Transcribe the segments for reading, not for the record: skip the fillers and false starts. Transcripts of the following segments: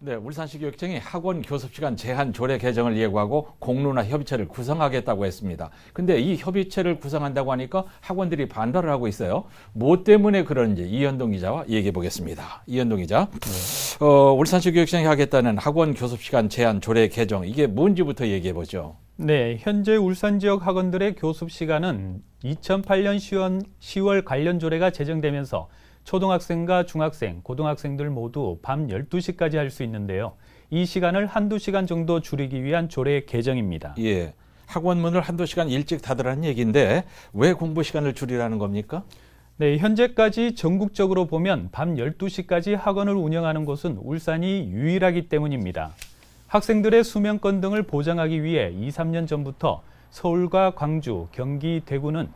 네, 울산시 교육청이 학원 교습시간 제한 조례 개정을 예고하고 공론화 협의체를 구성하겠다고 했습니다. 근데 이 협의체를 구성한다고 하니까 학원들이 반발을 하고 있어요. 뭐 때문에 그런지 이현동 기자와 얘기해 보겠습니다. 이현동 기자, 네. 울산시 교육청이 하겠다는 학원 교습시간 제한 조례 개정, 이게 뭔지부터 얘기해 보죠. 네, 현재 울산 지역 학원들의 교습 시간은 2008년 10월 관련 조례가 제정되면서 초등학생과 중학생, 고등학생들 모두 밤 12시까지 할 수 있는데요. 이 시간을 한두 시간 정도 줄이기 위한 조례 개정입니다. 예, 학원 문을 한두 시간 일찍 닫으라는 얘기인데 왜 공부 시간을 줄이라는 겁니까? 네, 현재까지 전국적으로 보면 밤 12시까지 학원을 운영하는 곳은 울산이 유일하기 때문입니다. 학생들의 수면권 등을 보장하기 위해 2, 3년 전부터 서울과 광주, 경기, 대구는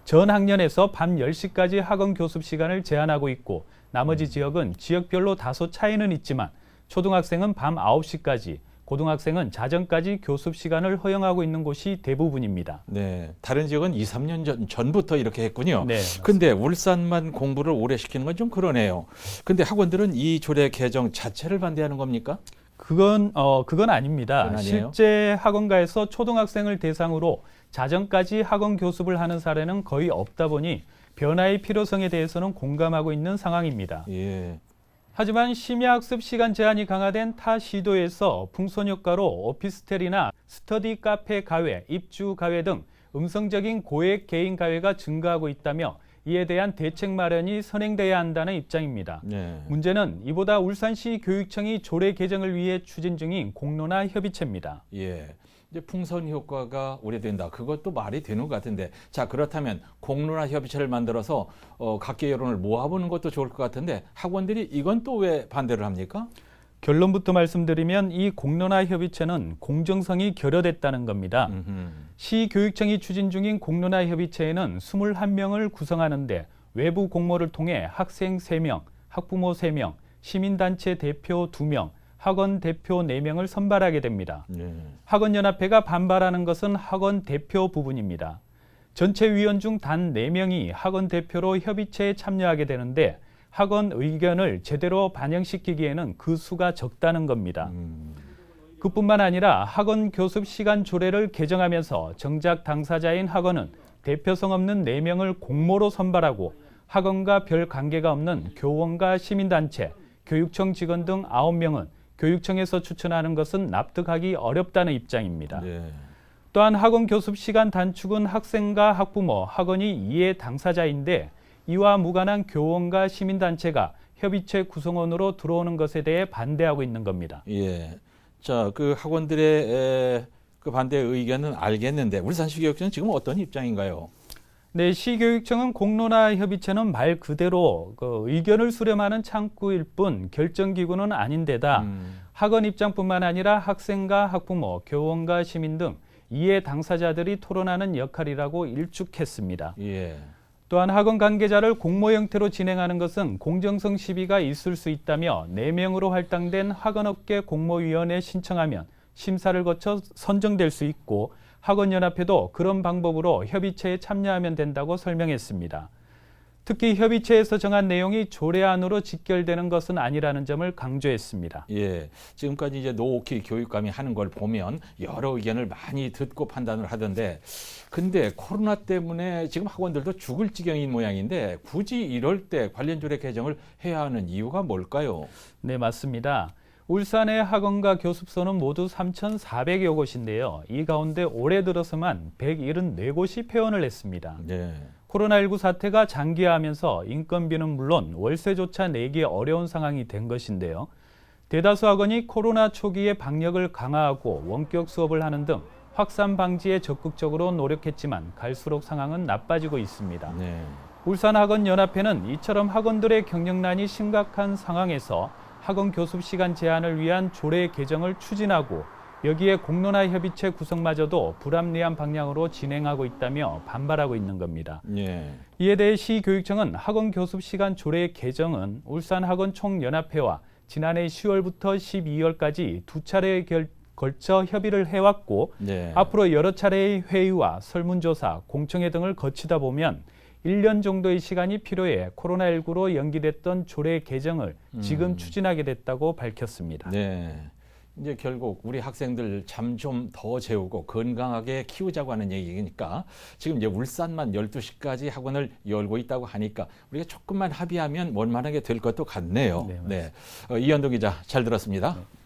전 학년에서 밤 10시까지 학원 교습 시간을 제한하고 있고 나머지 지역은 지역별로 다소 차이는 있지만 초등학생은 밤 9시까지, 고등학생은 자정까지 교습 시간을 허용하고 있는 곳이 대부분입니다. 네, 다른 지역은 2, 3년 전부터 이렇게 했군요. 네, 근데 울산만 공부를 오래 시키는 건 좀 그러네요. 근데 학원들은 이 조례 개정 자체를 반대하는 겁니까? 그건 아닙니다. 실제 학원가에서 초등학생을 대상으로 자정까지 학원 교습을 하는 사례는 거의 없다 보니 변화의 필요성에 대해서는 공감하고 있는 상황입니다. 예. 하지만 심야학습 시간 제한이 강화된 타 시도에서 풍선 효과로 오피스텔이나 스터디 카페 가외, 입주 가외 등 음성적인 고액 개인 가외가 증가하고 있다며 이에 대한 대책 마련이 선행돼야 한다는 입장입니다. 네. 문제는 이보다 울산시 교육청이 조례 개정을 위해 추진 중인 공론화 협의체입니다. 예. 이제 풍선 효과가 오래된다. 그것도 말이 되는 것 같은데. 자, 그렇다면 공론화 협의체를 만들어서 각계 여론을 모아보는 것도 좋을 것 같은데 학원들이 이건 또 왜 반대를 합니까? 결론부터 말씀드리면 이 공론화 협의체는 공정성이 결여됐다는 겁니다. 시 교육청이 추진 중인 공론화 협의체에는 21명을 구성하는데 외부 공모를 통해 학생 3명, 학부모 3명, 시민단체 대표 2명, 학원 대표 4명을 선발하게 됩니다. 학원연합회가 반발하는 것은 학원 대표 부분입니다. 전체 위원 중 단 4명이 학원 대표로 협의체에 참여하게 되는데 학원 의견을 제대로 반영시키기에는 그 수가 적다는 겁니다. 그뿐만 아니라 학원 교습 시간 조례를 개정하면서 정작 당사자인 학원은 대표성 없는 4명을 공모로 선발하고 학원과 별 관계가 없는 교원과 시민단체, 교육청 직원 등 9명은 교육청에서 추천하는 것은 납득하기 어렵다는 입장입니다. 네. 또한 학원 교습 시간 단축은 학생과 학부모, 학원이 이해 당사자인데 이와 무관한 교원과 시민단체가 협의체 구성원으로 들어오는 것에 대해 반대하고 있는 겁니다. 예. 자, 그 학원들의 그 반대 의견은 알겠는데 울산시 교육청은 지금 어떤 입장인가요? 네, 시교육청은 공론화 협의체는 말 그대로 그 의견을 수렴하는 창구일 뿐 결정기구는 아닌데다 학원 입장뿐만 아니라 학생과 학부모, 교원과 시민 등 이해 당사자들이 토론하는 역할이라고 일축했습니다. 예. 또한 학원 관계자를 공모 형태로 진행하는 것은 공정성 시비가 있을 수 있다며 4명으로 할당된 학원업계 공모위원회에 신청하면 심사를 거쳐 선정될 수 있고 학원연합회도 그런 방법으로 협의체에 참여하면 된다고 설명했습니다. 특히 협의체에서 정한 내용이 조례안으로 직결되는 것은 아니라는 점을 강조했습니다. 예, 지금까지 이제 노옥희 교육감이 하는 걸 보면 여러 의견을 많이 듣고 판단을 하던데, 근데 코로나 때문에 지금 학원들도 죽을 지경인 모양인데 굳이 이럴 때 관련 조례 개정을 해야 하는 이유가 뭘까요? 네, 맞습니다. 울산의 학원과 교습소는 모두 3,400여 곳인데요. 이 가운데 올해 들어서만 174곳이 폐원을 했습니다. 네. 코로나19 사태가 장기화하면서 인건비는 물론 월세조차 내기 어려운 상황이 된 것인데요. 대다수 학원이 코로나 초기에 방역을 강화하고 원격 수업을 하는 등 확산 방지에 적극적으로 노력했지만 갈수록 상황은 나빠지고 있습니다. 네. 울산학원연합회는 이처럼 학원들의 경영난이 심각한 상황에서 학원 교습 시간 제한을 위한 조례 개정을 추진하고 여기에 공론화 협의체 구성마저도 불합리한 방향으로 진행하고 있다며 반발하고 있는 겁니다. 예. 이에 대해 시교육청은 학원 교습 시간 조례 개정은 울산학원총연합회와 지난해 10월부터 12월까지 두 차례에 걸쳐 협의를 해왔고 네. 앞으로 여러 차례의 회의와 설문조사, 공청회 등을 거치다 보면 1년 정도의 시간이 필요해 코로나19로 연기됐던 조례 개정을 지금 추진하게 됐다고 밝혔습니다. 네. 이제 결국 우리 학생들 잠 좀 더 재우고 건강하게 키우자고 하는 얘기니까 지금 이제 울산만 12시까지 학원을 열고 있다고 하니까 우리가 조금만 합의하면 원만하게 될 것도 같네요. 네, 네. 이현동 기자 잘 들었습니다. 네.